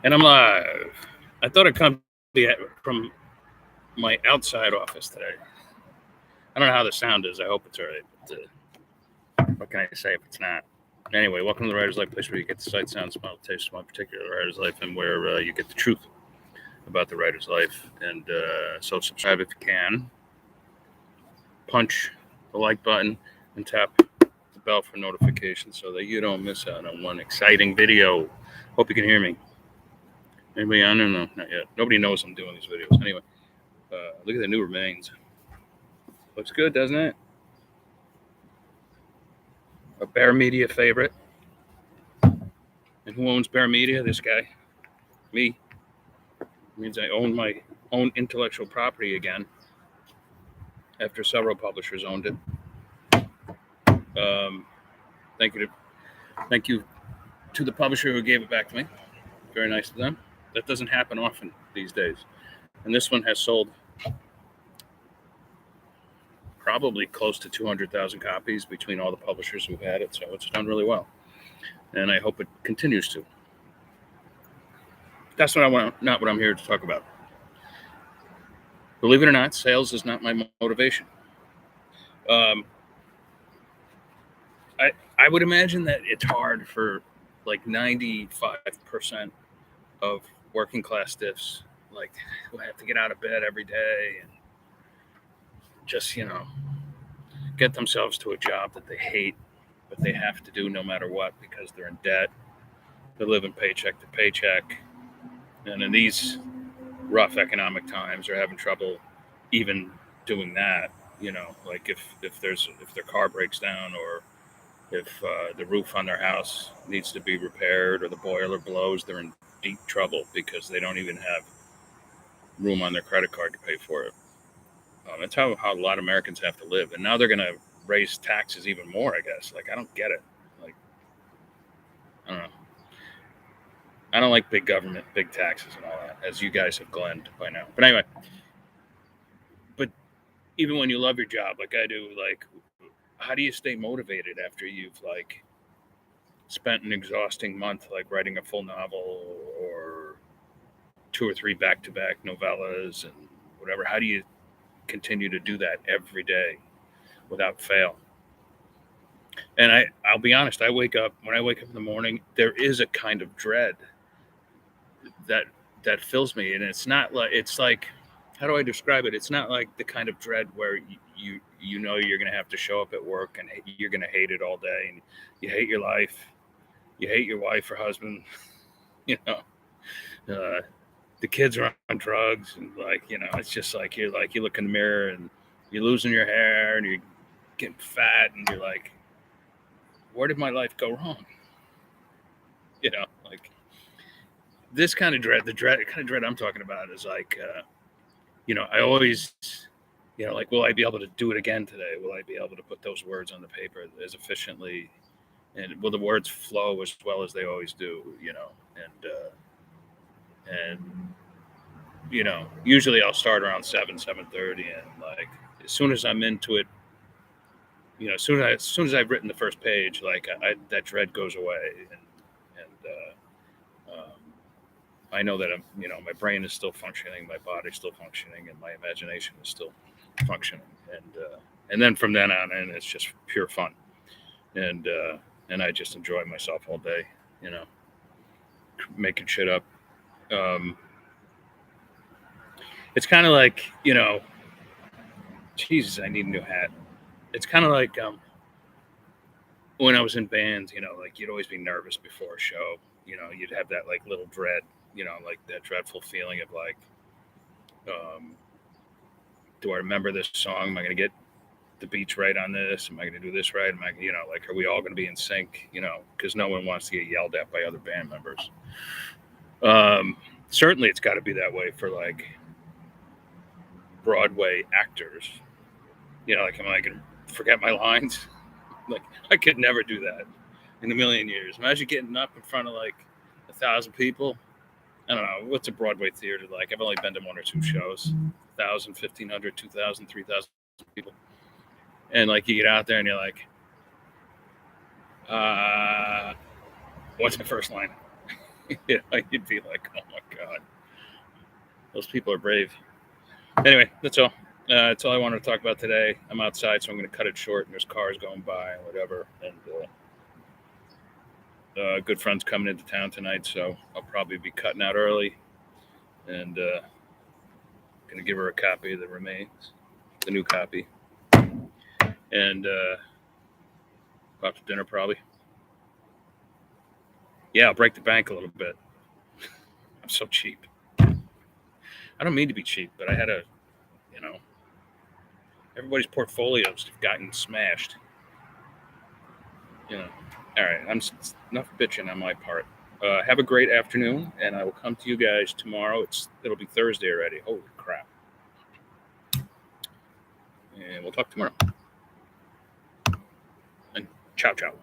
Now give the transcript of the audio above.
And I'm live. I thought I'd come from my outside office today. I don't know how the sound is. I hope it's all right. But, what can I say if it's not? Anyway, welcome to the Writer's Life, place where you get the sight, sound, smell, taste of one particular writer's life, and where you get the truth about the writer's life. And so subscribe if you can. Punch the like button and tap the bell for notifications so that you don't miss out on one exciting video. Hope you can hear me. Anybody on? No, not yet. Nobody knows I'm doing these videos. Anyway, look at the new remains. Looks good, doesn't it? A Bear Media favorite. And who owns Bear Media? This guy. Me. It means I own my own intellectual property again after several publishers owned it. Thank you to the publisher who gave it back to me. Very nice of them. That doesn't happen often these days. And this one has sold probably close to 200,000 copies between all the publishers who've had it. So it's done really well. And I hope it continues to. That's what I want, not what I'm here to talk about. Believe it or not, sales is not my motivation. I would imagine that it's hard for like 95% of working class stiffs, like who have to get out of bed every day and just, get themselves to a job that they hate, but they have to do no matter what because they're in debt. They're living paycheck to paycheck. And in these rough economic times, they're having trouble even doing that. Like if their car breaks down, or if the roof on their house needs to be repaired, or the boiler blows, they're in deep trouble because they don't even have room on their credit card to pay for it. That's how a lot of Americans have to live. And now they're going to raise taxes even more, I guess. Like, I don't get it. Like, I don't know. I don't like big government, big taxes and all that, as you guys have gleaned by now. But anyway, even when you love your job like I do, like, how do you stay motivated after you've like spent an exhausting month like writing a full novel or 2 or 3 back-to-back novellas and whatever? How do you continue to do that every day without fail? And I'll be honest, when I wake up in the morning, there is a kind of dread that fills me, and it's like, how do I describe it? It's not like the kind of dread where you know you're going to have to show up at work and you're going to hate it all day, and you hate your life, you hate your wife or husband, the kids are on drugs, and it's just like you look in the mirror and you're losing your hair and you're getting fat, and you're like, where did my life go wrong? Like this kind of dread, the kind of dread I'm talking about is like, I always, like, will I be able to do it again today? Will I be able to put those words on the paper as efficiently, and will the words flow as well as they always do? And usually I'll start around 7:30, and like as soon as I'm into it, as soon as I've written the first page, like that dread goes away, and I know that my brain is still functioning, my body's still functioning, and my imagination is still functioning, and then from then on, and it's just pure fun, and I just enjoy myself all day, making shit up. It's kind of like, Jesus, I need a new hat. It's kind of like when I was in bands, like you'd always be nervous before a show. You'd have that like little dread, like that dreadful feeling of like, do I remember this song? Am I going to get the beats right on this? Am I going to do this right? Am I, like, are we all going to be in sync? Because no one wants to get yelled at by other band members. Certainly it's got to be that way for like Broadway actors. Like, am I going to forget my lines? Like, I could never do that in a million years. Imagine getting up in front of like 1,000 people. I don't know, what's a Broadway theater like? I've only been to 1 or 2 shows. 1,000, 1,500, 2,000, 3,000 people. And like you get out there and you're like, what's my first line? Yeah, you'd be like, oh my God, those people are brave. Anyway, that's all. That's all I wanted to talk about today. I'm outside, so I'm going to cut it short. And there's cars going by and whatever. And a good friend's coming into town tonight, so I'll probably be cutting out early. And going to give her a copy of The Remains, the new copy. And go out to dinner probably. Yeah, I'll break the bank a little bit. I'm so cheap. I don't mean to be cheap, but I had a, you know, everybody's portfolios have gotten smashed. You know. All right, enough bitching on my part. Have a great afternoon, and I will come to you guys tomorrow. It'll be Thursday already. Holy crap! And we'll talk tomorrow. And ciao, ciao.